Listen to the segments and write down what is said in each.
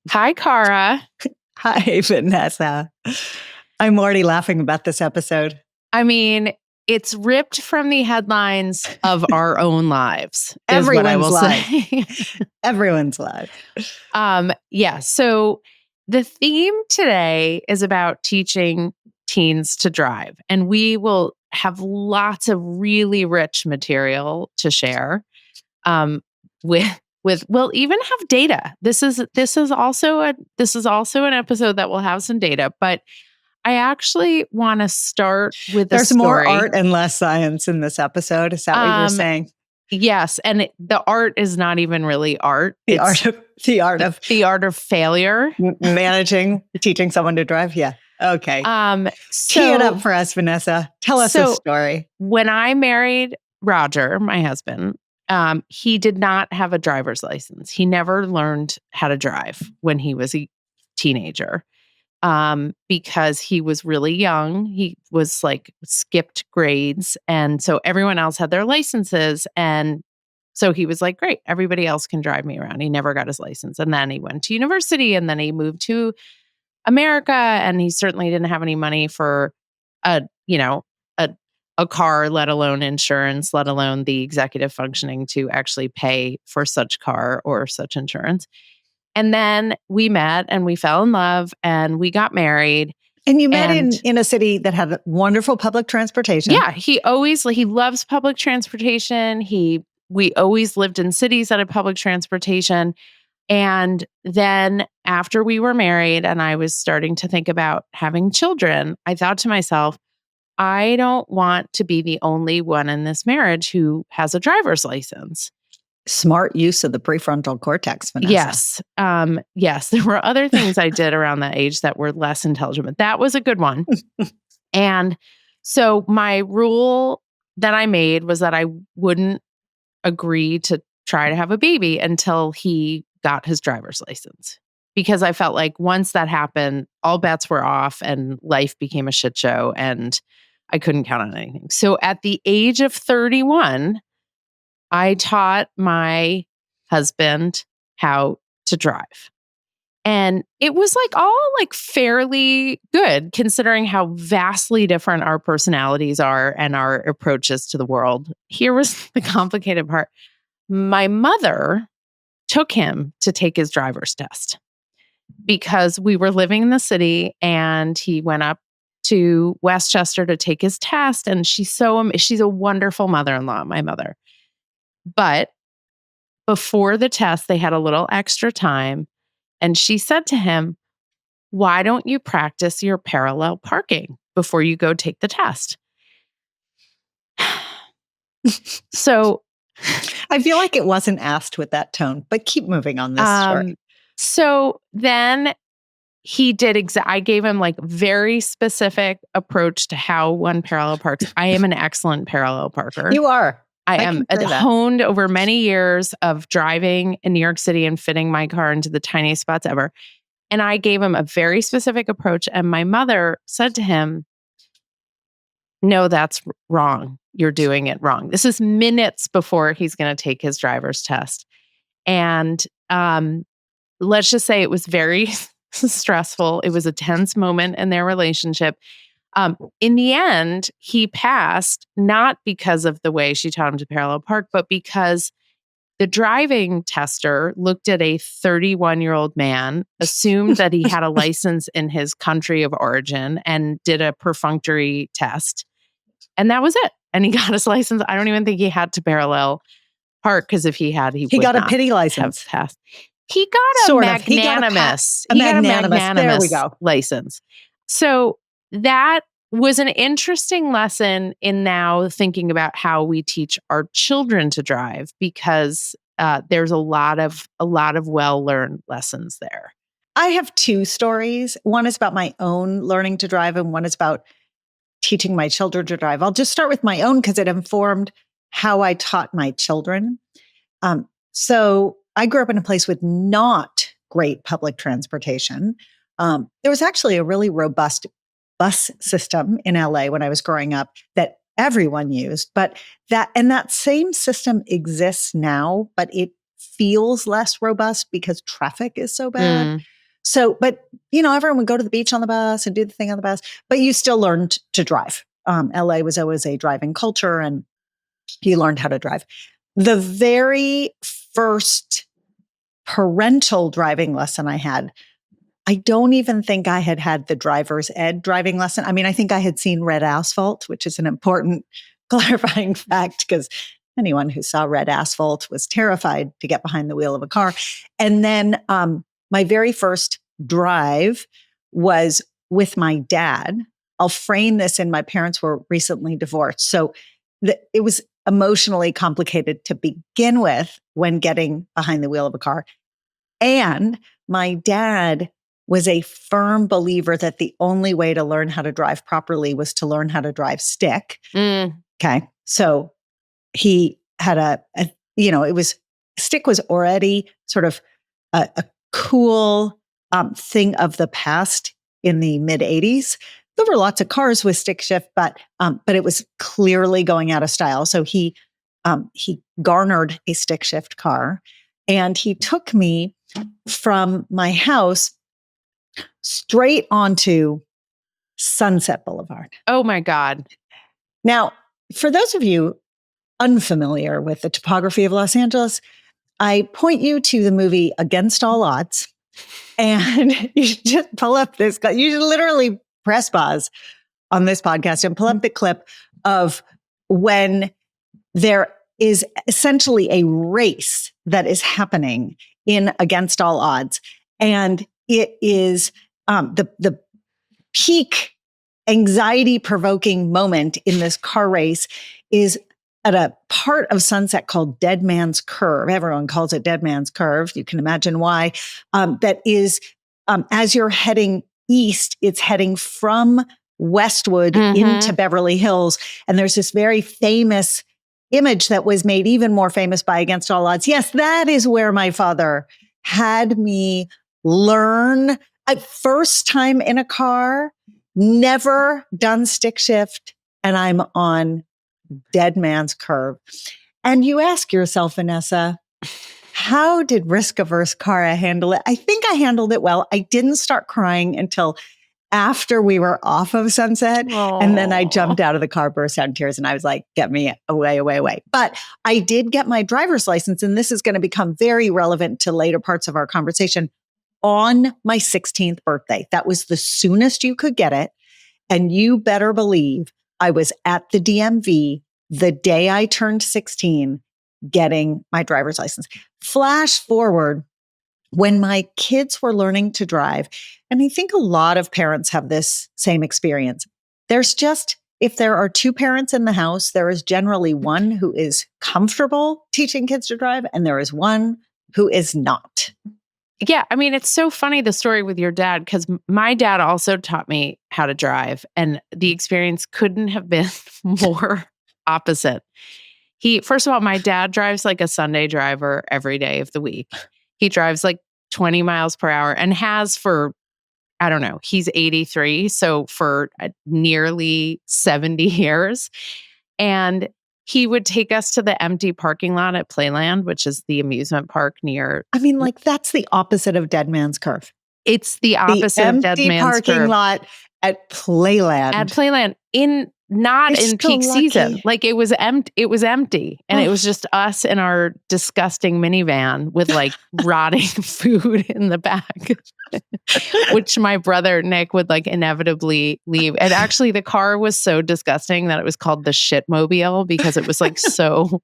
Hi, Cara. Hi, Vanessa. I'm already laughing about this episode. I mean, it's ripped from the headlines of our own lives, is what I will say. Everyone's life. Yeah. So the theme today is about teaching teens to drive, and we will have lots of really rich material to share. We'll even have data. This is also an episode that will have some data, but I actually want to start with There's a story. more art and less science in this episode. Is that what you're saying? Yes, and the art is not even really art. The art of failure. Teaching someone to drive. Yeah. Okay. So tee it up for us, Vanessa. Tell us a story. When I married Roger, my husband, he did not have a driver's license. He never learned how to drive when he was a teenager. Because he was really young. He was like skipped grades. And so everyone else had their licenses. And so he was like, great, everybody else can drive me around. He never got his license. And then he went to university and then he moved to America. And he certainly didn't have any money for a car, let alone insurance, let alone the executive functioning to actually pay for such car or such insurance. And then we met and we fell in love and we got married. And you met in a city that had wonderful public transportation. Yeah, he loves public transportation. We always lived in cities that had public transportation. And then after we were married and I was starting to think about having children, I thought to myself, I don't want to be the only one in this marriage who has a driver's license. Smart use of the prefrontal cortex, Vanessa. Yes. Yes. There were other things I did around that age that were less intelligent, but that was a good one. And so my rule that I made was that I wouldn't agree to try to have a baby until he got his driver's license. Because I felt like once that happened, all bets were off and life became a shit show and I couldn't count on anything. So at the age of 31, I taught my husband how to drive. And it was all fairly good considering how vastly different our personalities are and our approaches to the world. Here was the complicated part. My mother took him to take his driver's test because we were living in the city and he went up to Westchester to take his test. And she's a wonderful mother-in-law, my mother. But before the test, they had a little extra time. And she said to him, why don't you practice your parallel parking before you go take the test? So I feel like it wasn't asked with that tone, but keep moving on this story. So then he did I gave him very specific approach to how one parallel parks. I am an excellent parallel parker. You are. I am honed over many years of driving in New York City and fitting my car into the tiniest spots ever. And I gave him a very specific approach. And my mother said to him, no, that's wrong. You're doing it wrong. This is minutes before he's going to take his driver's test. And let's just say it was very stressful. It was a tense moment in their relationship. In the end, he passed, not because of the way she taught him to parallel park, but because the driving tester looked at a 31-year-old man, assumed that he had a license in his country of origin, and did a perfunctory test. And that was it. And he got his license. I don't even think he had to parallel park because if he had, he got a pity license. He got a magnanimous. He got a magnanimous. There we go. License. So that was an interesting lesson in now thinking about how we teach our children to drive, because there's a lot of well-learned lessons there. I have two stories. One is about my own learning to drive, and one is about teaching my children to drive. I'll just start with my own because it informed how I taught my children. So I grew up in a place with not great public transportation. There was actually a really robust bus system in LA when I was growing up that everyone used, but that same system exists now, but it feels less robust because traffic is so bad. Mm. So, but everyone would go to the beach on the bus and do the thing on the bus, but you still learned to drive. LA was always a driving culture, and you learned how to drive. The very first parental driving lesson I had, I don't even think I had the driver's ed driving lesson. I mean, I think I had seen red asphalt, which is an important clarifying fact because anyone who saw red asphalt was terrified to get behind the wheel of a car. And then my very first drive was with my dad. I'll frame this in, my parents were recently divorced. So it was emotionally complicated to begin with when getting behind the wheel of a car. And my dad was a firm believer that the only way to learn how to drive properly was to learn how to drive stick. Okay. So he had stick was already sort of a cool thing of the past in the mid 80s. There were lots of cars with stick shift, but it was clearly going out of style. So he garnered a stick shift car, and he took me from my house straight onto Sunset Boulevard. Oh my God. Now, for those of you unfamiliar with the topography of Los Angeles, I point you to the movie Against All Odds, and you should just pull up this. You should literally press pause on this podcast and pull up the clip of when there is essentially a race that is happening in Against All Odds. And it is the peak anxiety-provoking moment in this car race is at a part of Sunset called Dead Man's Curve. Everyone calls it Dead Man's Curve. You can imagine why. That is, as you're heading east, it's heading from Westwood into Beverly Hills. And there's this very famous image that was made even more famous by Against All Odds. Yes, that is where my father had me learn. First time in a car, never done stick shift, and I'm on Dead Man's Curve. And you ask yourself, Vanessa, how did risk-averse Cara handle it? I think I handled it well. I didn't start crying until after we were off of Sunset. Aww. And then I jumped out of the car, burst out in tears, and I was like, get me away, away, away. But I did get my driver's license, and this is going to become very relevant to later parts of our conversation, on my 16th birthday. That was the soonest you could get it. And you better believe I was at the DMV the day I turned 16 getting my driver's license. Flash forward, when my kids were learning to drive, and I think a lot of parents have this same experience. There's just, if there are two parents in the house, there is generally one who is comfortable teaching kids to drive, and there is one who is not. Yeah. I mean, it's so funny, the story with your dad, because my dad also taught me how to drive, and the experience couldn't have been more opposite. First of all, my dad drives like a Sunday driver every day of the week. He drives like 20 miles per hour and has for, I don't know, he's 83. So for nearly 70 years. And he would take us to the empty parking lot at Playland, which is the amusement park near. I mean, like, that's the opposite of Dead Man's Curve. It's the opposite of Dead Man's Curve. Empty parking lot at Playland. At Playland, not in peak season. Like, it was empty. It was empty, and it was just us in our disgusting minivan with like rotting food in the back, which my brother Nick would like inevitably leave. And actually, the car was so disgusting that it was called the Shitmobile because it was like so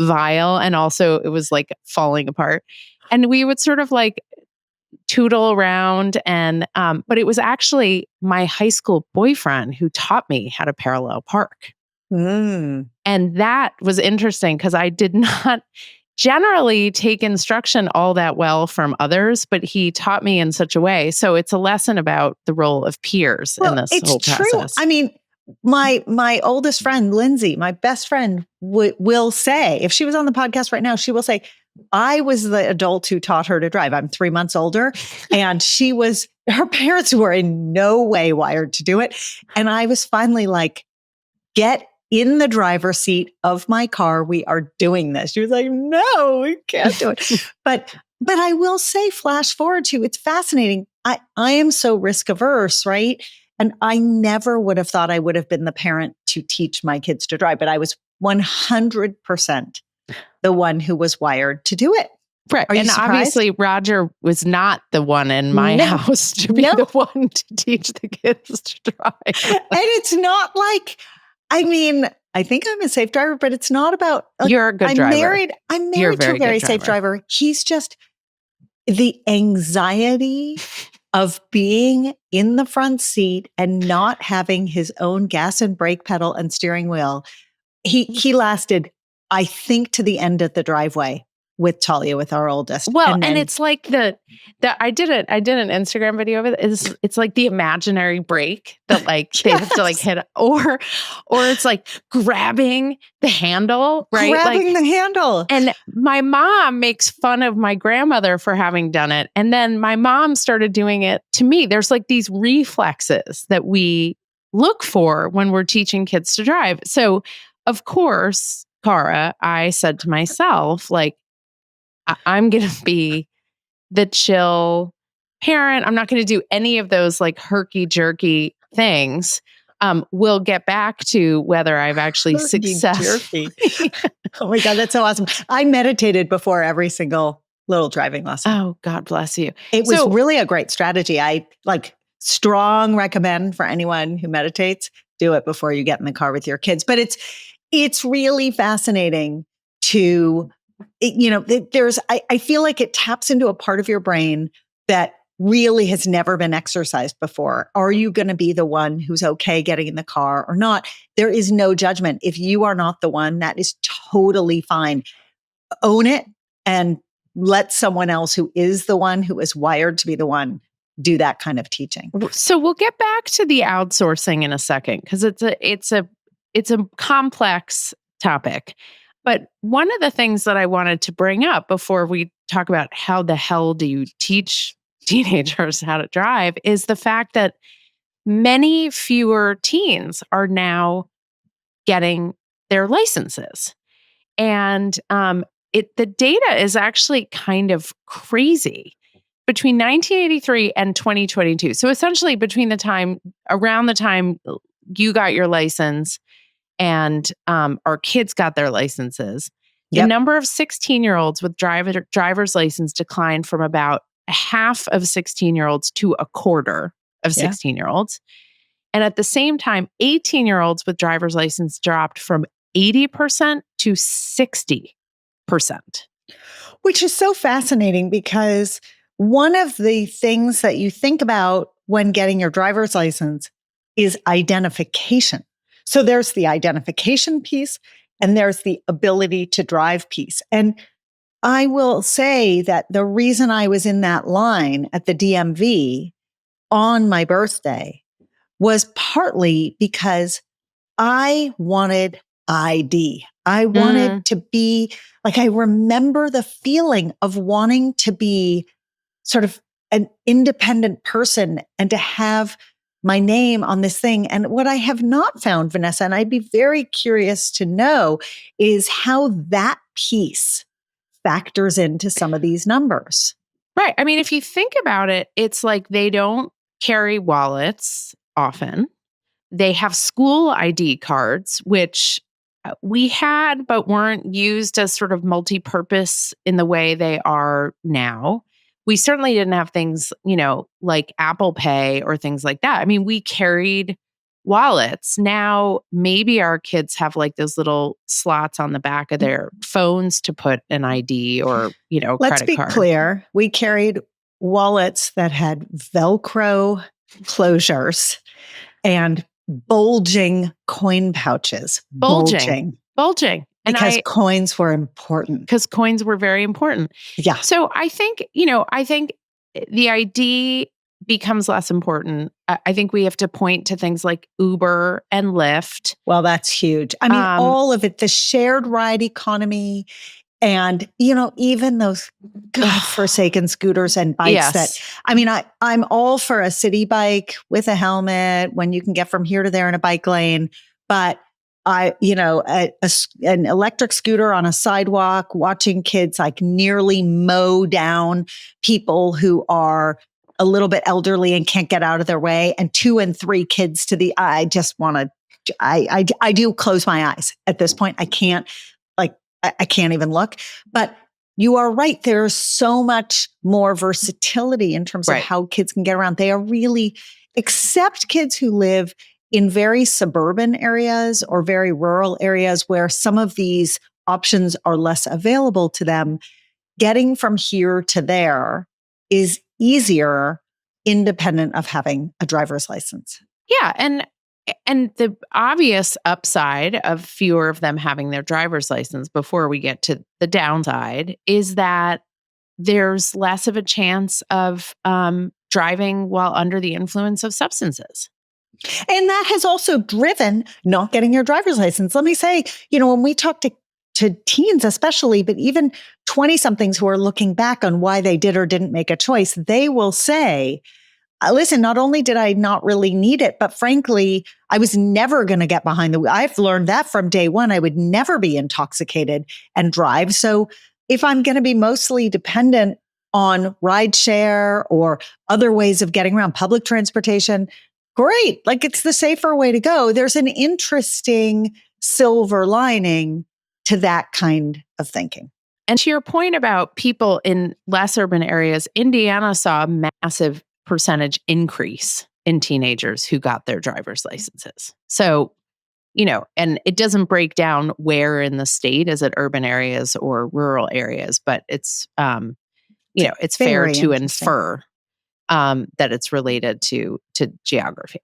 vile, and also it was like falling apart. And we would sort of like tootle around, and but it was actually my high school boyfriend who taught me how to parallel park. And that was interesting because I did not generally take instruction all that well from others, but he taught me in such a way. So it's a lesson about the role of peers in this whole process. True. I mean, my oldest friend, Lindsay, my best friend, will say, if she was on the podcast right now, she will say, I was the adult who taught her to drive. I'm 3 months older, and her parents were in no way wired to do it. And I was finally like, get in the driver's seat of my car. We are doing this. She was like, no, we can't do it. But I will say, flash forward to, it's fascinating. I am so risk averse, right? And I never would have thought I would have been the parent to teach my kids to drive, but I was 100% the one who was wired to do it. Right. And surprised? Obviously, Roger was not the one in my house to be the one to teach the kids to drive. And it's not like, I mean, I think I'm a safe driver, but it's not about. You're a good driver. I'm married to a very safe driver. He's just the anxiety of being in the front seat and not having his own gas and brake pedal and steering wheel. He lasted, I think, to the end of the driveway with Talia, with our oldest. Well, and it's like I did an Instagram video of it. It's like the imaginary brake that like they have to like hit, or it's like grabbing the handle, right? Grabbing the handle. And my mom makes fun of my grandmother for having done it. And then my mom started doing it to me. There's like these reflexes that we look for when we're teaching kids to drive. So of course, Cara, I said to myself, like, I'm going to be the chill parent. I'm not going to do any of those like herky-jerky things. We'll get back to whether I've actually successfully. Oh my God, that's so awesome. I meditated before every single little driving lesson. Oh, God bless you. It was really a great strategy. I strong recommend for anyone who meditates, do it before you get in the car with your kids. But it's really fascinating to, I feel like it taps into a part of your brain that really has never been exercised before. Are you going to be the one who's okay getting in the car or not? There is no judgment. If you are not the one, that is totally fine. Own it and let someone else who is the one, who is wired to be the one, do that kind of teaching. So we'll get back to the outsourcing in a second, because it's a complex topic. But one of the things that I wanted to bring up before we talk about how the hell do you teach teenagers how to drive is the fact that many fewer teens are now getting their licenses. And the data is actually kind of crazy. Between 1983 and 2022, so essentially around the time you got your license and our kids got their licenses, the number of 16-year-olds with driver's license declined from about half of 16-year-olds to a quarter of 16-year-olds. And at the same time, 18-year-olds with driver's license dropped from 80% to 60%. Which is so fascinating, because one of the things that you think about when getting your driver's license is identification. So there's the identification piece and there's the ability to drive piece. And I will say that the reason I was in that line at the DMV on my birthday was partly because I wanted ID. I wanted to be like, I remember the feeling of wanting to be sort of an independent person and to have my name on this thing. And what I have not found, Vanessa, and I'd be very curious to know, is how that piece factors into some of these numbers. Right. I mean, if you think about it, it's like they don't carry wallets often. They have school ID cards, which we had, but weren't used as sort of multi-purpose in the way they are now. We certainly didn't have things, like Apple Pay or things like that. I mean, we carried wallets. Now, maybe our kids have like those little slots on the back of their phones to put an ID or, credit card. Let's be clear. We carried wallets that had Velcro closures and bulging coin pouches. Bulging. And because coins were important. Because coins were very important. Yeah. So I think the ID becomes less important. I think we have to point to things like Uber and Lyft. Well, that's huge. I mean, all of it, the shared ride economy and, even those godforsaken scooters and bikes I'm all for a city bike with a helmet when you can get from here to there in a bike lane. But an electric scooter on a sidewalk, watching kids like nearly mow down people who are a little bit elderly and can't get out of their way, and 2 and 3 kids to the, I just want to, I do close my eyes at this point. I can't even look, but you are right. There's so much more versatility in terms of how kids can get around. They are really, except kids who live in very suburban areas or very rural areas where some of these options are less available to them, getting from here to there is easier independent of having a driver's license. Yeah. And the obvious upside of fewer of them having their driver's license, before we get to the downside, is that there's less of a chance of driving while under the influence of substances. And that has also driven not getting your driver's license. Let me say, when we talk to teens especially, but even 20-somethings who are looking back on why they did or didn't make a choice, they will say, listen, not only did I not really need it, but frankly, I was never going to get behind the wheel. I've learned that from day one. I would never be intoxicated and drive. So if I'm going to be mostly dependent on rideshare or other ways of getting around, public transportation, great. Like, it's the safer way to go. There's an interesting silver lining to that kind of thinking. And to your point about people in less urban areas, Indiana saw a massive percentage increase in teenagers who got their driver's licenses. So, and it doesn't break down where in the state, is it urban areas or rural areas, but it's, it's fair to infer that it's related to geography.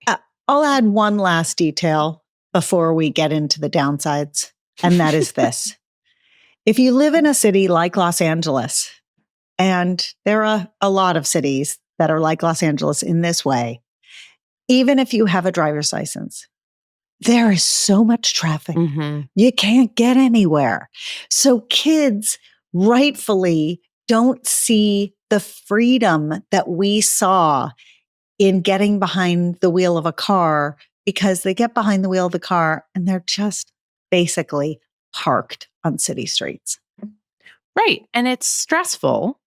I'll add one last detail before we get into the downsides, and that is this. If you live in a city like Los Angeles, and there are a lot of cities that are like Los Angeles in this way, even if you have a driver's license, there is so much traffic. Mm-hmm. You can't get anywhere. So kids rightfully don't see the freedom that we saw in getting behind the wheel of a car, because they get behind the wheel of the car and they're just basically parked on city streets. Right. And it's stressful.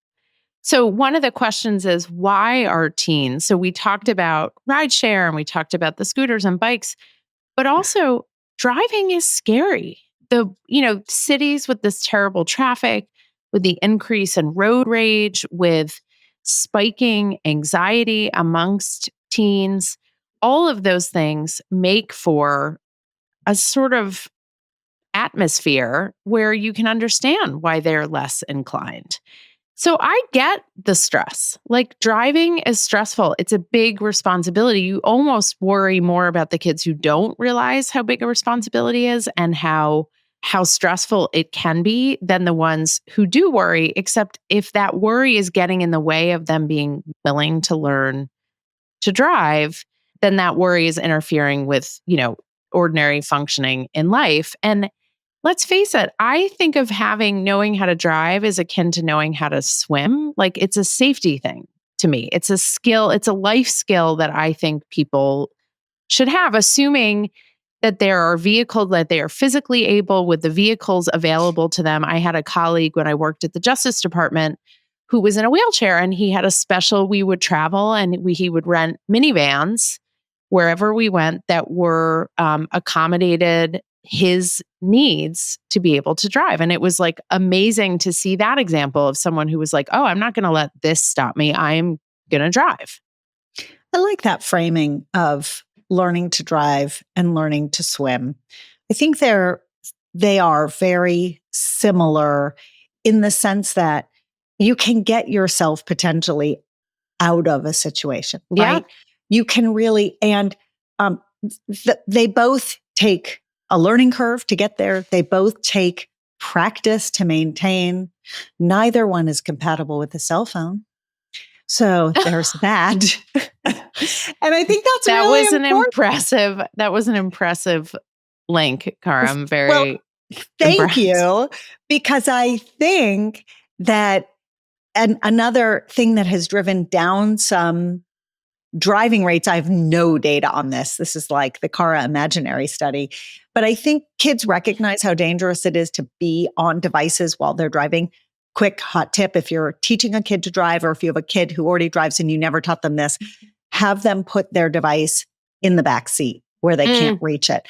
So one of the questions is, why are teens? So we talked about rideshare and we talked about the scooters and bikes, but also driving is scary. The, cities with this terrible traffic, with the increase in road rage, with spiking anxiety amongst teens, all of those things make for a sort of atmosphere where you can understand why they're less inclined. So I get the stress. Like, driving is stressful. It's a big responsibility. You almost worry more about the kids who don't realize how big a responsibility is and how stressful it can be than the ones who do worry, except if that worry is getting in the way of them being willing to learn to drive, then that worry is interfering with, ordinary functioning in life. And let's face it, I think of knowing how to drive is akin to knowing how to swim. Like, it's a safety thing to me. It's a skill. It's a life skill that I think people should have, assuming that there are vehicles, that they are physically able with the vehicles available to them. I had a colleague when I worked at the Justice Department who was in a wheelchair, and he had a special, we would travel and he would rent minivans wherever we went that were accommodated his needs to be able to drive. And it was like amazing to see that example of someone who was like, oh, I'm not going to let this stop me. I'm going to drive. I like that framing of learning to drive and learning to swim. I think they are very similar in the sense that you can get yourself potentially out of a situation, right? Yeah. You can really, and they both take a learning curve to get there. They both take practice to maintain. Neither one is compatible with a cell phone. So there's that. And I think that was an impressive link, Cara. I'm very thank impressed. you, because I think that another thing that has driven down some driving rates, I have no data on this. This is like the Cara imaginary study. But I think kids recognize how dangerous it is to be on devices while they're driving. Quick hot tip. If you're teaching a kid to drive, or if you have a kid who already drives and you never taught them this, have them put their device in the back seat where they can't reach it.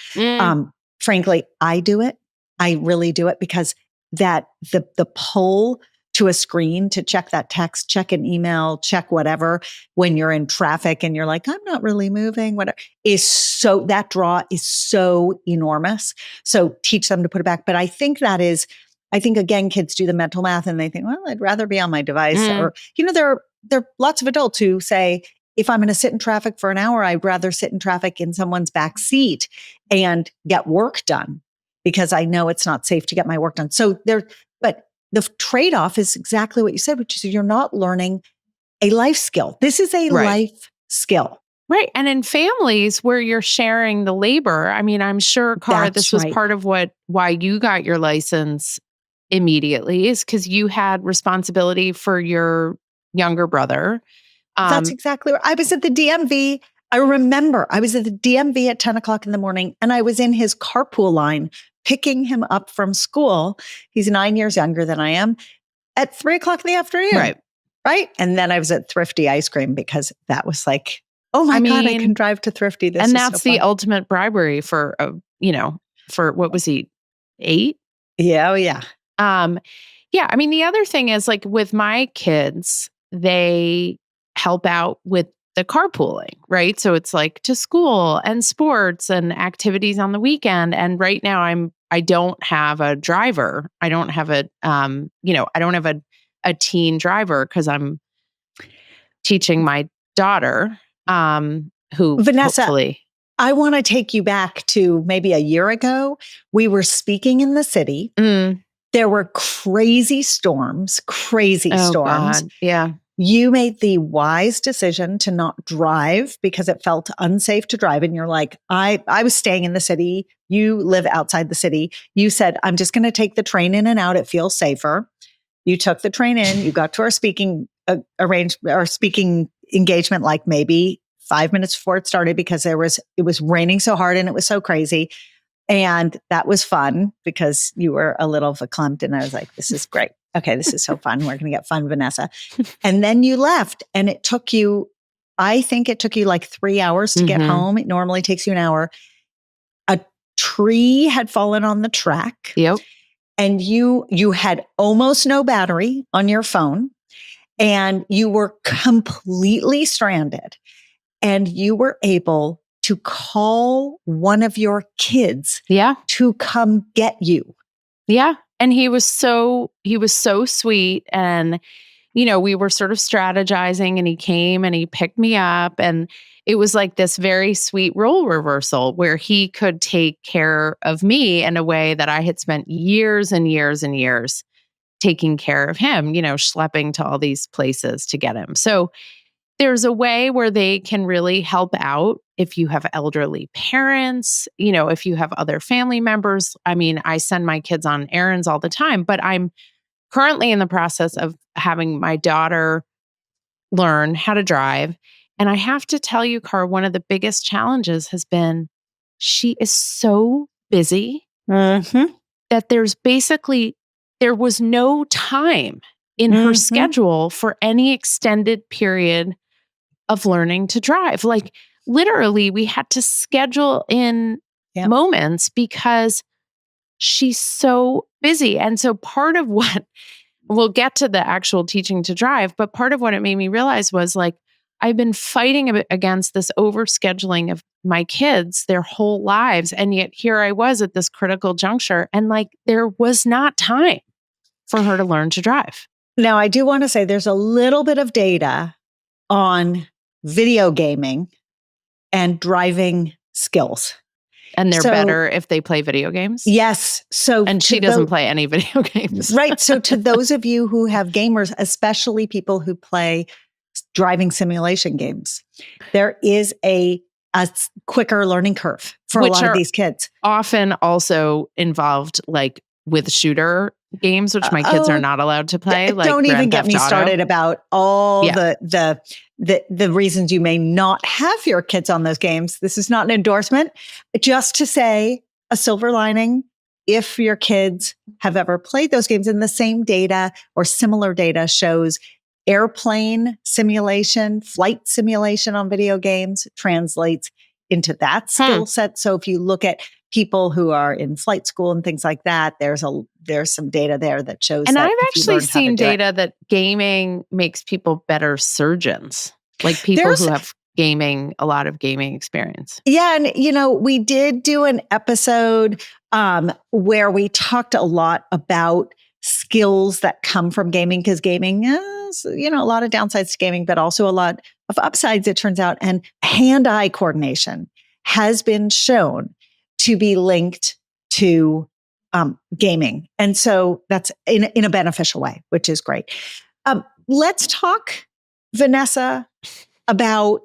Frankly, I do it. I really do it because that the pull to a screen to check that text, check an email, check whatever when you're in traffic and you're like, I'm not really moving, whatever, that draw is so enormous. So teach them to put it back. But I think again, kids do the mental math and they think, well, I'd rather be on my device. Or, there are lots of adults who say, if I'm going to sit in traffic for an hour, I'd rather sit in traffic in someone's back seat and get work done because I know it's not safe to get my work done. But the trade-off is exactly what you said, which is you're not learning a life skill. This is a life skill. Right. And in families where you're sharing the labor, I mean, I'm sure, Cara, this was part of why you got your license immediately, is because you had responsibility for your younger brother. That's exactly right. I was at the DMV. I remember I was at the DMV at 10 o'clock in the morning and I was in his carpool line picking him up from school. He's 9 years younger than I am, at 3 o'clock in the afternoon. Right. And then I was at Thrifty Ice Cream because that was like, oh my God, I can drive to Thrifty. This and that's so the ultimate bribery for, for what was he, 8? Yeah. Oh yeah. Yeah. I mean, the other thing is like with my kids, they help out with the carpooling, right? So it's like to school and sports and activities on the weekend. And right now I don't have a driver. I don't have I don't have a teen driver because I'm teaching my daughter, who Vanessa, hopefully. I want to take you back to maybe a year ago. We were speaking in the city. There were crazy storms. God. Yeah. You made the wise decision to not drive because it felt unsafe to drive. And you're like, I was staying in the city. You live outside the city. You said, I'm just going to take the train in and out. It feels safer. You took the train in. You got to our speaking speaking engagement like maybe 5 minutes before it started because it was raining so hard and it was so crazy. And that was fun because you were a little verklempt and I was like, this is great. Okay, this is so fun. We're going to get fun, Vanessa. And then you left and I think it took you like 3 hours to get home. It normally takes you an hour. A tree had fallen on the track. Yep. And you had almost no battery on your phone and you were completely stranded. And you were able to call one of your kids to come get you. Yeah. And he was so sweet. And, we were sort of strategizing and he came and he picked me up. And it was like this very sweet role reversal where he could take care of me in a way that I had spent years and years and years taking care of him, schlepping to all these places to get him. So there's a way where they can really help out if you have elderly parents, if you have other family members. I mean, I send my kids on errands all the time, but I'm currently in the process of having my daughter learn how to drive. And I have to tell you, Cara, one of the biggest challenges has been she is so busy that there was no time in her schedule for any extended period of learning to drive. Like literally we had to schedule in moments because she's so busy. And so part of what we'll get to the actual teaching to drive, but part of what it made me realize was like, I've been fighting against this overscheduling of my kids their whole lives. And yet here I was at this critical juncture and like, there was not time for her to learn to drive. Now, I do want to say there's a little bit of data on video gaming and driving skills. And they're better if they play video games? Yes. And she doesn't play any video games. Right. So to those of you who have gamers, especially people who play driving simulation games, there is a quicker learning curve for a lot of these kids. Often also involved like with shooter games, which my kids are not allowed to play. Like don't even get me started about all the reasons you may not have your kids on those games. This is not an endorsement. Just to say, a silver lining if your kids have ever played those games. And the same data or similar data shows airplane simulation, flight simulation on video games translates into that skill set. So if you look at people who are in flight school and things like that, there's some data there that shows. And that I've actually seen data that gaming makes people better surgeons, like people who have a lot of gaming experience. Yeah. And, we did do an episode where we talked a lot about skills that come from gaming, because gaming has, a lot of downsides to gaming, but also a lot of upsides, it turns out. And hand-eye coordination has been shown to be linked to gaming. And so that's in a beneficial way, which is great. Let's talk, Vanessa, about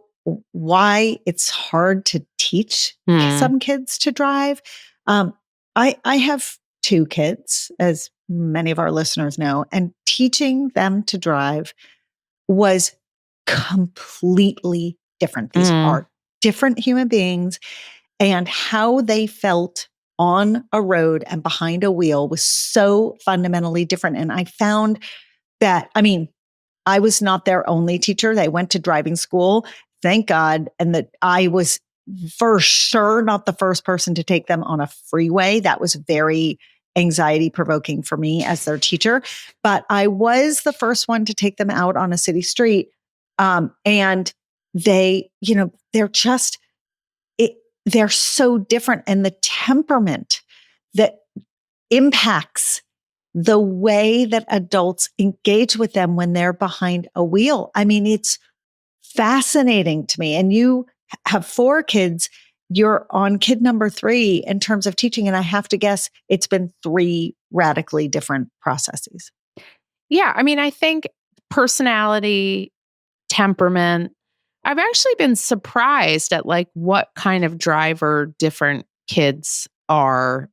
why it's hard to teach some kids to drive. I have 2 kids, as many of our listeners know, and teaching them to drive was completely different. These are different human beings, and how they felt on a road and behind a wheel was so fundamentally different. And I found that, I was not their only teacher. They went to driving school, thank God. And that I was for sure not the first person to take them on a freeway. That was very anxiety provoking for me as their teacher. But I was the first one to take them out on a city street. And they, they're so different. And the temperament that impacts the way that adults engage with them when they're behind a wheel. It's fascinating to me. And you have 4 kids. You're on kid number 3 in terms of teaching. And I have to guess it's been 3 radically different processes. Yeah. I think personality, temperament. I've actually been surprised at what kind of driver different kids are.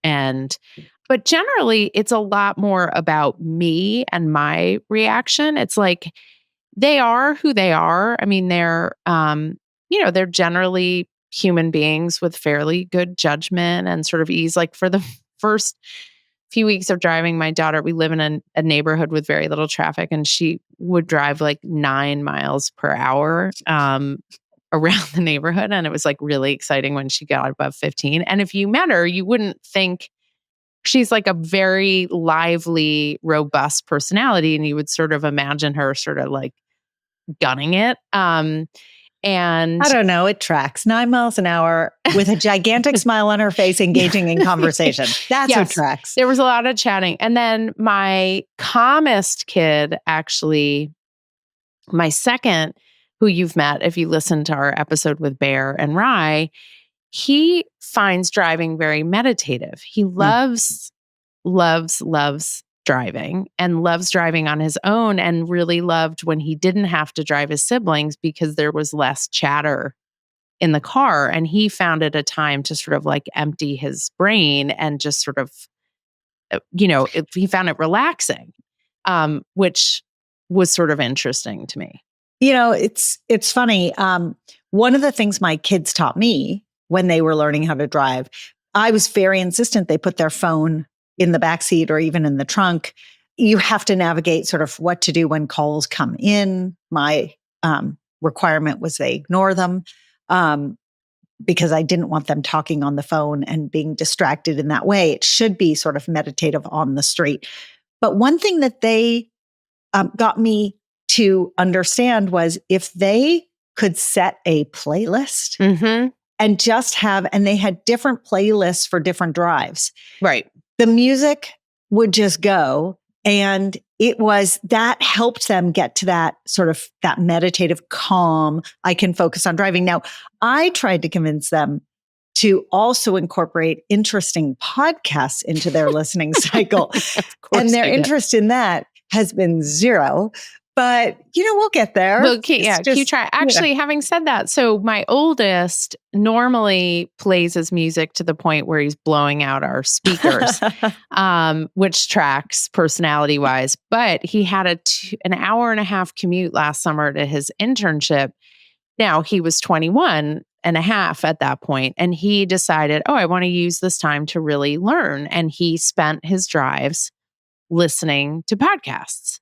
But generally, it's a lot more about me and my reaction. It's like they are who they are. They're generally human beings with fairly good judgment and sort of ease. Like for the first few weeks of driving my daughter, we live in a neighborhood with very little traffic, and she would drive 9 miles per hour around the neighborhood. And it was really exciting when she got above 15. And if you met her, you wouldn't think she's a very lively, robust personality. And you would sort of imagine her sort of gunning it. And I don't know, it tracks 9 miles an hour with a gigantic smile on her face, engaging in conversation. That's what tracks. There was a lot of chatting. And then my calmest kid, actually, my second, who you've met if you listen to our episode with Bear and Rye, he finds driving very meditative. He loves driving and loves driving on his own, and really loved when he didn't have to drive his siblings because there was less chatter in the car. And he found it a time to sort of empty his brain and just sort of, he found it relaxing, which was sort of interesting to me. It's funny. One of the things my kids taught me when they were learning how to drive, I was very insistent they put their phone in the backseat or even in the trunk. You have to navigate sort of what to do when calls come in. My requirement was they ignore them because I didn't want them talking on the phone and being distracted in that way. It should be sort of meditative on the street. But one thing that they got me to understand was if they could set a playlist and just and they had different playlists for different drives. Right. The music would just go, and that helped them get to that sort of that meditative calm. I can focus on driving. Now, I tried to convince them to also incorporate interesting podcasts into their listening cycle. And their interest in that has been 0. But, we'll get there. Well, keep trying. Actually, having said that, so my oldest normally plays his music to the point where he's blowing out our speakers, which tracks personality-wise. But he had an hour and a half commute last summer to his internship. Now, he was 21, and a half at that point, and he decided, oh, I want to use this time to really learn. And he spent his drives listening to podcasts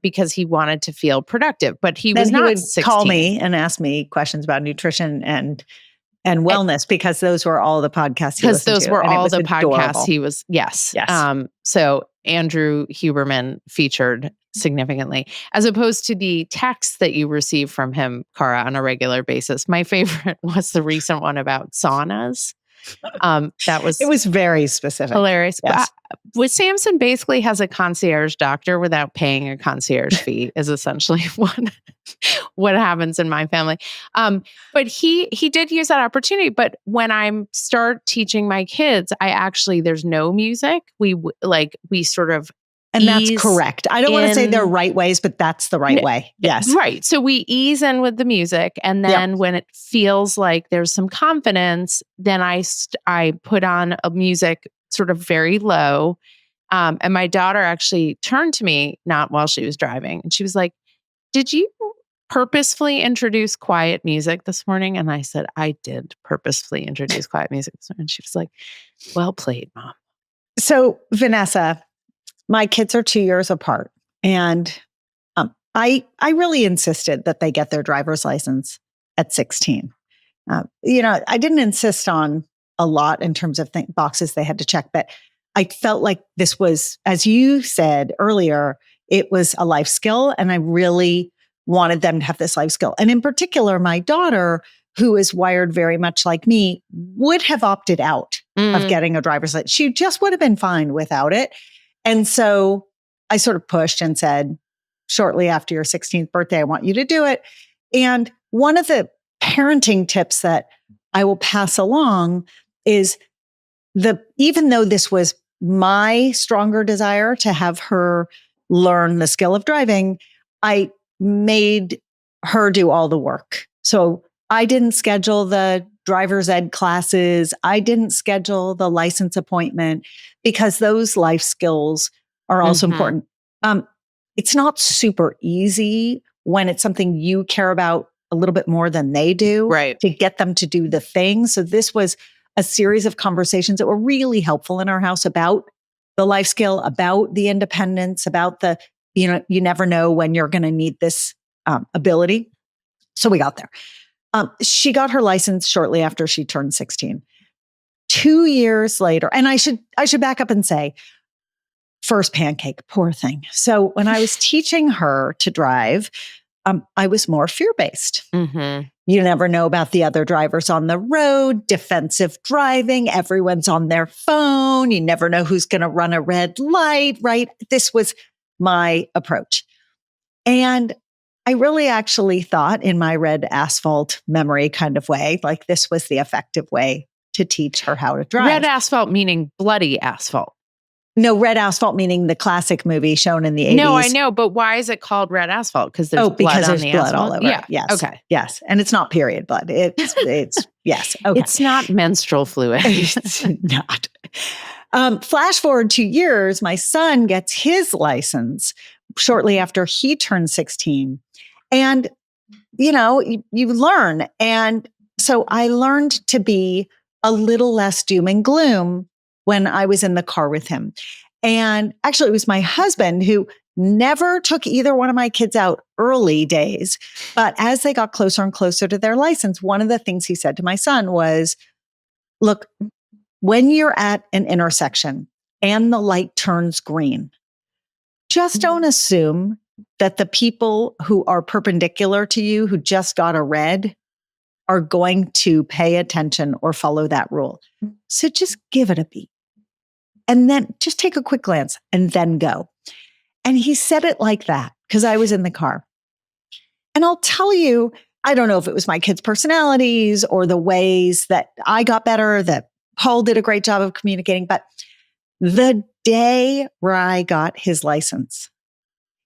because he wanted to feel productive. But he was Then not he would 16. call me and ask me questions about nutrition and wellness because those were all the podcasts he listened to. Because those were and it all was the adorable. podcasts he was, yes. So Andrew Huberman featured significantly, as opposed to the texts that you receive from him, Cara, on a regular basis. My favorite was the recent one about saunas. That was It was very specific. hilarious. Yes. But Samson basically has a concierge doctor without paying a concierge fee is essentially what happens in my family. But he did use that opportunity. But when I start teaching my kids, there's no music. We sort of And that's correct. I don't want to say they're right ways, but that's the right way. Yes. Right. So we ease in with the music. And then when it feels like there's some confidence, then I put on a music sort of very low. And my daughter actually turned to me, not while she was driving. And she was like, did you purposefully introduce quiet music this morning? And I said, I did purposefully introduce quiet music this morning. And she was like, well played, Mom. So Vanessa, my kids are 2 years apart, and I really insisted that they get their driver's license at 16. I didn't insist on a lot in terms of boxes they had to check, but I felt like this was, as you said earlier, it was a life skill, and I really wanted them to have this life skill. And in particular, my daughter, who is wired very much like me, would have opted out of getting a driver's license. She just would have been fine without it. And so I sort of pushed and said, shortly after your 16th birthday, I want you to do it. And one of the parenting tips that I will pass along is even though this was my stronger desire to have her learn the skill of driving, I made her do all the work. So I didn't schedule the driver's ed classes. I didn't schedule the license appointment because those life skills are also important. It's not super easy when it's something you care about a little bit more than they do, right, to get them to do the thing. So this was a series of conversations that were really helpful in our house about the life skill, about the independence, about the, you never know when you're going to need this ability. So we got there. She got her license shortly after she turned 16. 2 years later, and I should back up and say, first pancake, poor thing. So when I was teaching her to drive, I was more fear-based. You never know about the other drivers on the road, defensive driving, everyone's on their phone. You never know who's going to run a red light, right? This was my approach. And I really actually thought in my red asphalt memory kind of way, like this was the effective way to teach her how to drive. Red asphalt meaning bloody asphalt. No, red asphalt meaning the classic movie shown in the 80s. No, I know, but why is it called red asphalt? Because there's blood on the asphalt? All over. Yeah. Yes. Okay. Yes. And it's not period blood. It's yes. Okay. It's not menstrual fluid. It's not. Flash forward 2 years, my son gets his license shortly after he turned 16. And, you learn. And so I learned to be a little less doom and gloom when I was in the car with him. And actually, it was my husband who never took either one of my kids out early days. But as they got closer and closer to their license, one of the things he said to my son was, look, when you're at an intersection and the light turns green, just don't assume that the people who are perpendicular to you, who just got a red, are going to pay attention or follow that rule. So just give it a beat. And then just take a quick glance and then go. And he said it like that because I was in the car. And I'll tell you, I don't know if it was my kids' personalities or the ways that I got better, that Paul did a great job of communicating. But the day where I got his license,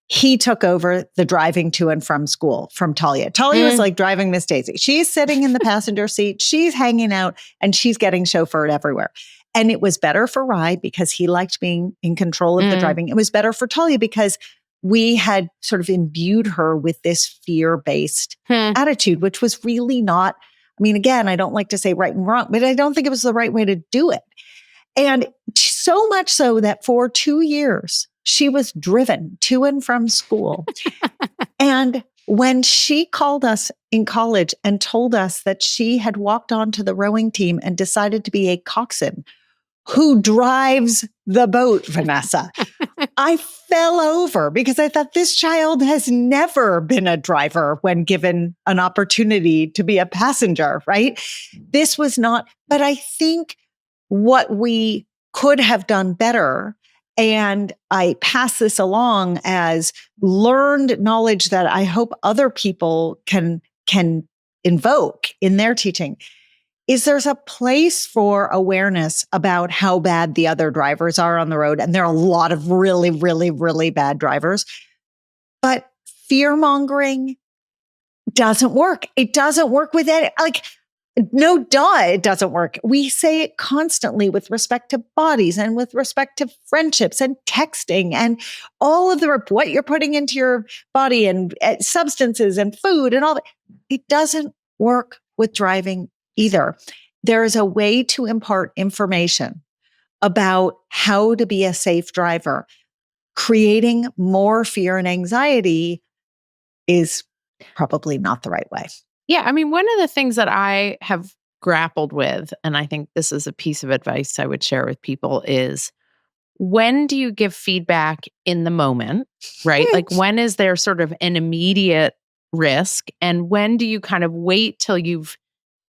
he took over the driving to and from school from Talia. Talia was like driving Miss Daisy. She's sitting in the passenger seat. She's hanging out and she's getting chauffeured everywhere. And it was better for Rye because he liked being in control of the driving. It was better for Talia because we had sort of imbued her with this fear-based attitude, which was really not I mean, again, I don't like to say right and wrong, but I don't think it was the right way to do it. And so much so that for 2 years, she was driven to and from school. And when she called us in college and told us that she had walked onto the rowing team and decided to be a coxswain who drives the boat, Vanessa, I fell over because I thought this child has never been a driver when given an opportunity to be a passenger, right? This was not, but I think what we could have done better, and I pass this along as learned knowledge that I hope other people can invoke in their teaching, is there's a place for awareness about how bad the other drivers are on the road. And there are a lot of really, really, really bad drivers. But fear mongering doesn't work. It doesn't work with it. Like, no, duh, it doesn't work. We say it constantly with respect to bodies and with respect to friendships and texting and all of what you're putting into your body and substances and food and all that. It doesn't work with driving either. There is a way to impart information about how to be a safe driver. Creating more fear and anxiety is probably not the right way. Yeah. I mean, one of the things that I have grappled with, and I think this is a piece of advice I would share with people, is when do you give feedback in the moment, right? Like, when is there sort of an immediate risk? And when do you kind of wait till you've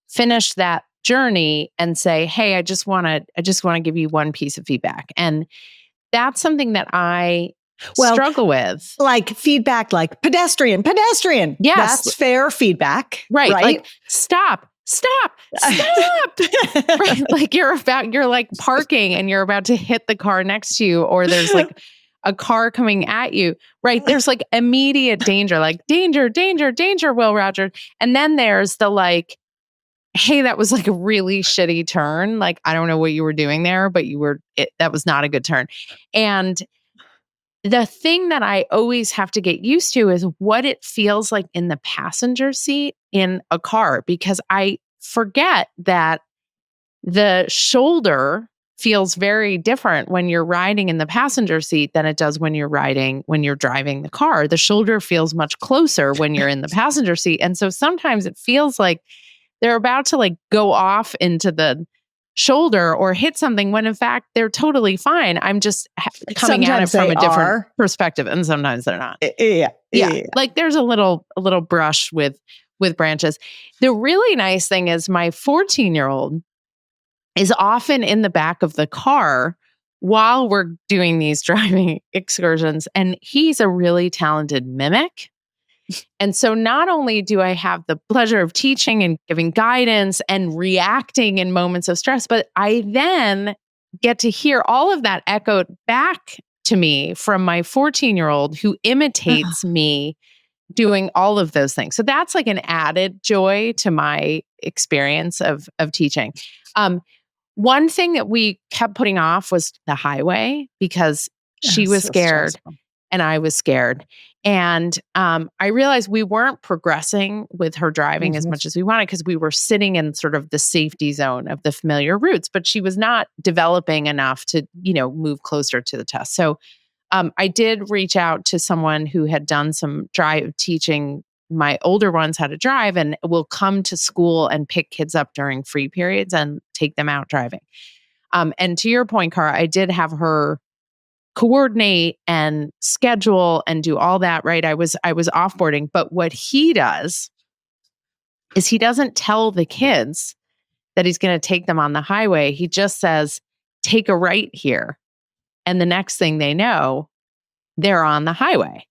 finished that journey and say, hey, I just want to give you one piece of feedback. And that's something that I struggle with. Like feedback, like pedestrian. Yes. That's fair feedback. Right. Like, stop. Right? Like you're like parking and you're about to hit the car next to you, or there's like a car coming at you, right? There's like immediate danger, like danger, Will Rogers. And then there's the like, hey, that was like a really shitty turn. Like, I don't know what you were doing there, but that was not a good turn. And the thing that I always have to get used to is what it feels like in the passenger seat in a car, because I forget that the shoulder feels very different when you're riding in the passenger seat than it does when you're driving the car. The shoulder feels much closer when you're in the passenger seat. And so sometimes it feels like they're about to like go off into the shoulder or hit something when in fact they're totally fine. I'm just coming at it from a different perspective, and sometimes they're not. Yeah. Like there's a little brush with branches. The really nice thing is my 14-year-old is often in the back of the car while we're doing these driving excursions, and he's a really talented mimic. And so not only do I have the pleasure of teaching and giving guidance and reacting in moments of stress, but I then get to hear all of that echoed back to me from my 14-year-old who imitates me doing all of those things. So that's like an added joy to my experience of teaching. One thing that we kept putting off was the highway, because she was scared and I was scared. And I realized we weren't progressing with her driving as much as we wanted, because we were sitting in sort of the safety zone of the familiar routes, but she was not developing enough to, move closer to the test. So I did reach out to someone who had done some teaching my older ones how to drive, and will come to school and pick kids up during free periods and take them out driving. And to your point, Cara, I did have her coordinate and schedule and do all that, right? I was offboarding, but what he does is he doesn't tell the kids that he's going to take them on the highway. He just says, take a right here. And the next thing they know, they're on the highway.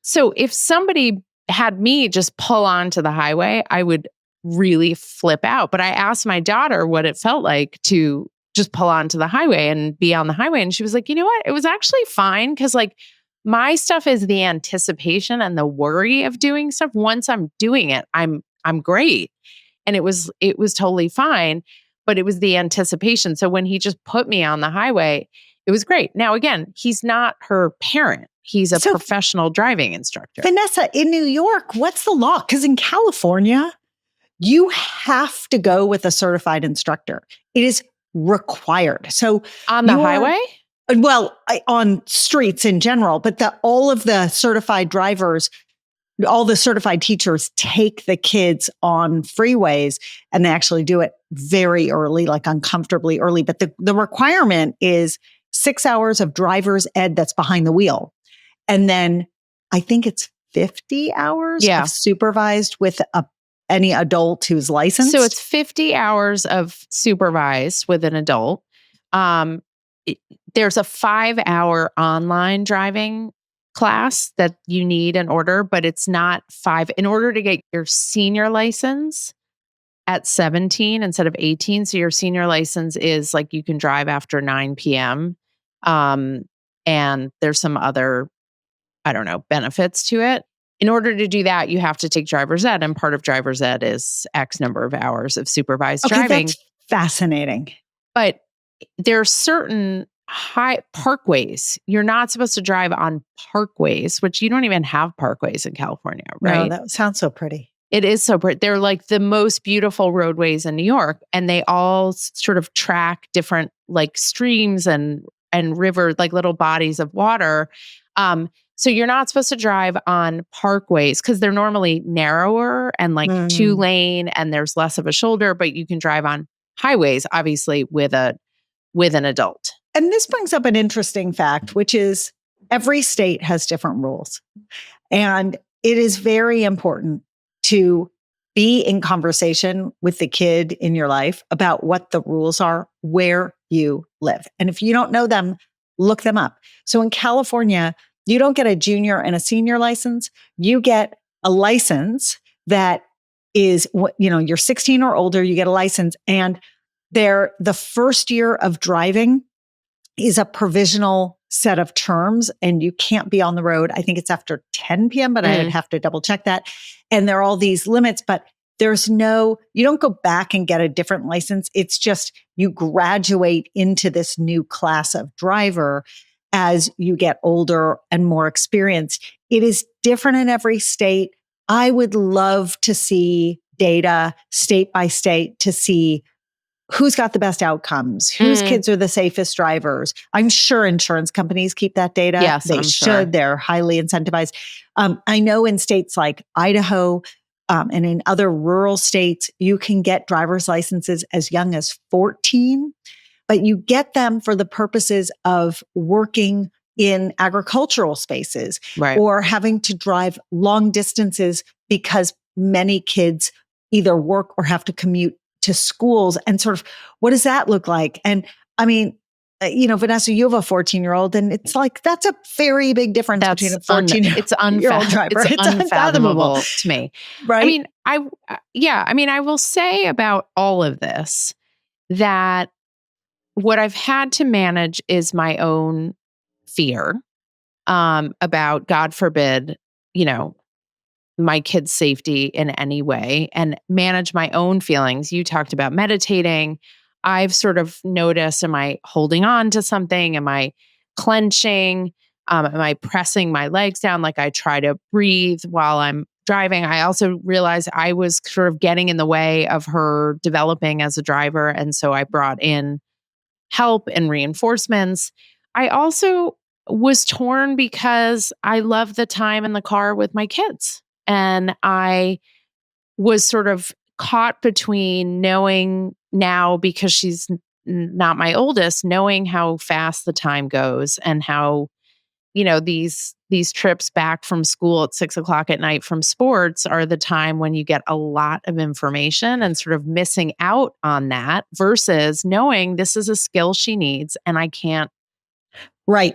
So if somebody had me just pull onto the highway, I would really flip out. But I asked my daughter what it felt like to just pull onto the highway and be on the highway. And she was like, you know what? It was actually fine. Cause like my stuff is the anticipation and the worry of doing stuff. Once I'm doing it, I'm great. And it was totally fine, but it was the anticipation. So when he just put me on the highway, it was great. Now, again, he's not her parent. He's a professional driving instructor. Vanessa, in New York, what's the law? Because in California, you have to go with a certified instructor. It is required. So On the highway? Well, on streets in general, but all of the certified drivers, all the certified teachers take the kids on freeways, and they actually do it very early, like uncomfortably early. But the requirement is 6 hours of driver's ed that's behind the wheel. And then I think it's 50 hours of supervised with any adult who's licensed. So it's 50 hours of supervised with an adult. There's a 5-hour online driving class that you need in order, but it's not 5. In order to get your senior license at 17 instead of 18. So your senior license is like you can drive after 9 p.m. And there's some other, I don't know, benefits to it. In order to do that, you have to take driver's ed, and part of driver's ed is X number of hours of supervised driving. That's fascinating. But there are certain high parkways. You're not supposed to drive on parkways, which you don't even have parkways in California, right? No, that sounds so pretty. It is so pretty. They're like the most beautiful roadways in New York, and they all sort of track different like streams and rivers, like little bodies of water. So you're not supposed to drive on parkways because they're normally narrower and like 2-lane, and there's less of a shoulder, but you can drive on highways, obviously with an adult. And this brings up an interesting fact, which is every state has different rules. And it is very important to be in conversation with the kid in your life about what the rules are where you live. And if you don't know them, look them up. So in California, you don't get a junior and a senior license. You get a license that is, you're 16 or older, you get a license, and the first year of driving is a provisional set of terms, and you can't be on the road. I think it's after 10 p.m., but I'd have to double check that. And there are all these limits, but you don't go back and get a different license. It's just you graduate into this new class of driver as you get older and more experienced. It is different in every state. I would love to see data state by state to see who's got the best outcomes, whose kids are the safest drivers. I'm sure insurance companies keep that data. Yes, they should. Sure. They're highly incentivized. I know in states like Idaho and in other rural states, you can get driver's licenses as young as 14, but you get them for the purposes of working in agricultural spaces, right, or having to drive long distances because many kids either work or have to commute to schools. And sort of, what does that look like? And I mean, Vanessa, you have a 14-year-old, and it's like, that's a very big difference between a 14-year-old driver. It's unfathomable to me. Right. I mean, I will say about all of this that what I've had to manage is my own fear about, God forbid, my kids' safety in any way, and manage my own feelings. You talked about meditating. I've sort of noticed, am I holding on to something? Am I clenching? Am I pressing my legs down? Like I try to breathe while I'm driving. I also realized I was sort of getting in the way of her developing as a driver. And so I brought in help and reinforcements. I also was torn because I love the time in the car with my kids. And I was sort of caught between knowing now, because she's not my oldest, knowing how fast the time goes and how, these trips back from school at 6:00 at night from sports are the time when you get a lot of information, and sort of missing out on that versus knowing this is a skill she needs and I can't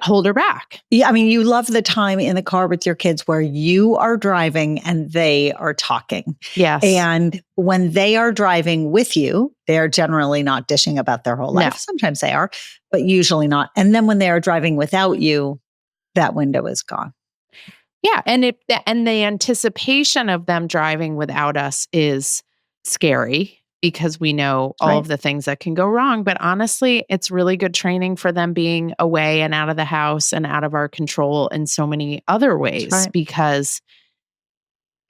hold her back. Yeah. I mean, you love the time in the car with your kids where you are driving and they are talking. Yes. And when they are driving with you, they're generally not dishing about their whole life. No. Sometimes they are, but usually not. And then when they are driving without you, that window is gone. Yeah. And the anticipation of them driving without us is scary, because we know all of the things that can go wrong. But honestly, it's really good training for them being away and out of the house and out of our control in so many other ways, because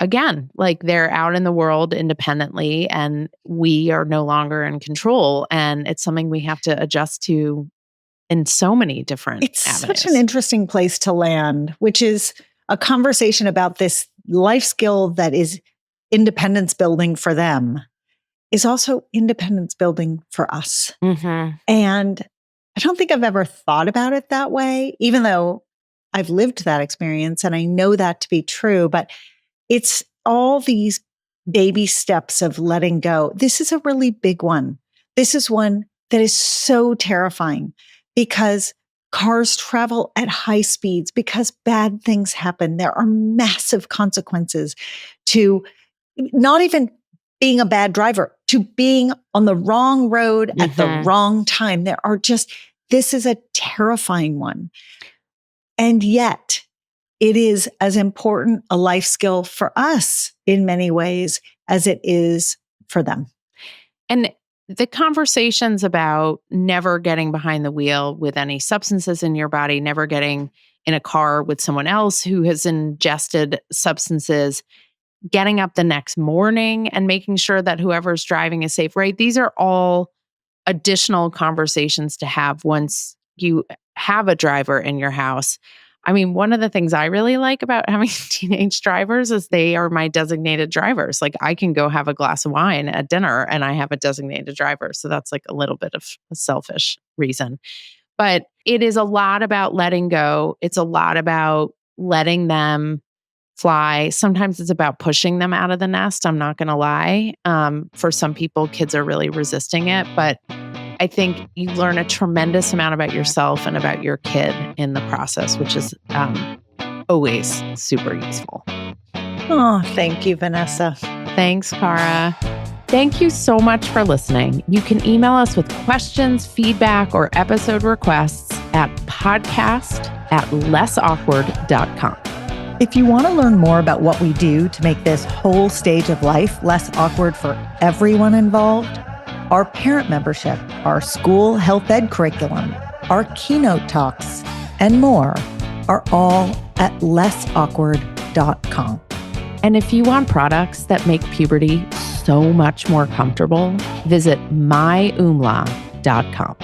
again, like they're out in the world independently and we are no longer in control. And it's something we have to adjust to in so many different It's avenues. such an interesting place to land, which is a conversation about this life skill that is independence building for them is also independence building for us. Mm-hmm. And I don't think I've ever thought about it that way, even though I've lived that experience and I know that to be true. But it's all these baby steps of letting go. This is a really big one. This is one that is so terrifying because cars travel at high speeds, because bad things happen. There are massive consequences to not even being a bad driver, to being on the wrong road at the wrong time. This is a terrifying one. And yet it is as important a life skill for us in many ways as it is for them. And the conversations about never getting behind the wheel with any substances in your body, never getting in a car with someone else who has ingested substances, getting up the next morning and making sure that whoever's driving is safe, right? These are all additional conversations to have once you have a driver in your house. I mean, one of the things I really like about having teenage drivers is they are my designated drivers. Like I can go have a glass of wine at dinner and I have a designated driver. So that's like a little bit of a selfish reason. But it is a lot about letting go. It's a lot about letting them fly. Sometimes it's about pushing them out of the nest. I'm not going to lie. For some people, kids are really resisting it. But I think you learn a tremendous amount about yourself and about your kid in the process, which is always super useful. Oh, thank you, Vanessa. Thanks, Cara. Thank you so much for listening. You can email us with questions, feedback, or episode requests at podcast@lessawkward.com. If you want to learn more about what we do to make this whole stage of life less awkward for everyone involved, our parent membership, our school health ed curriculum, our keynote talks, and more are all at lessawkward.com. And if you want products that make puberty so much more comfortable, visit myumla.com.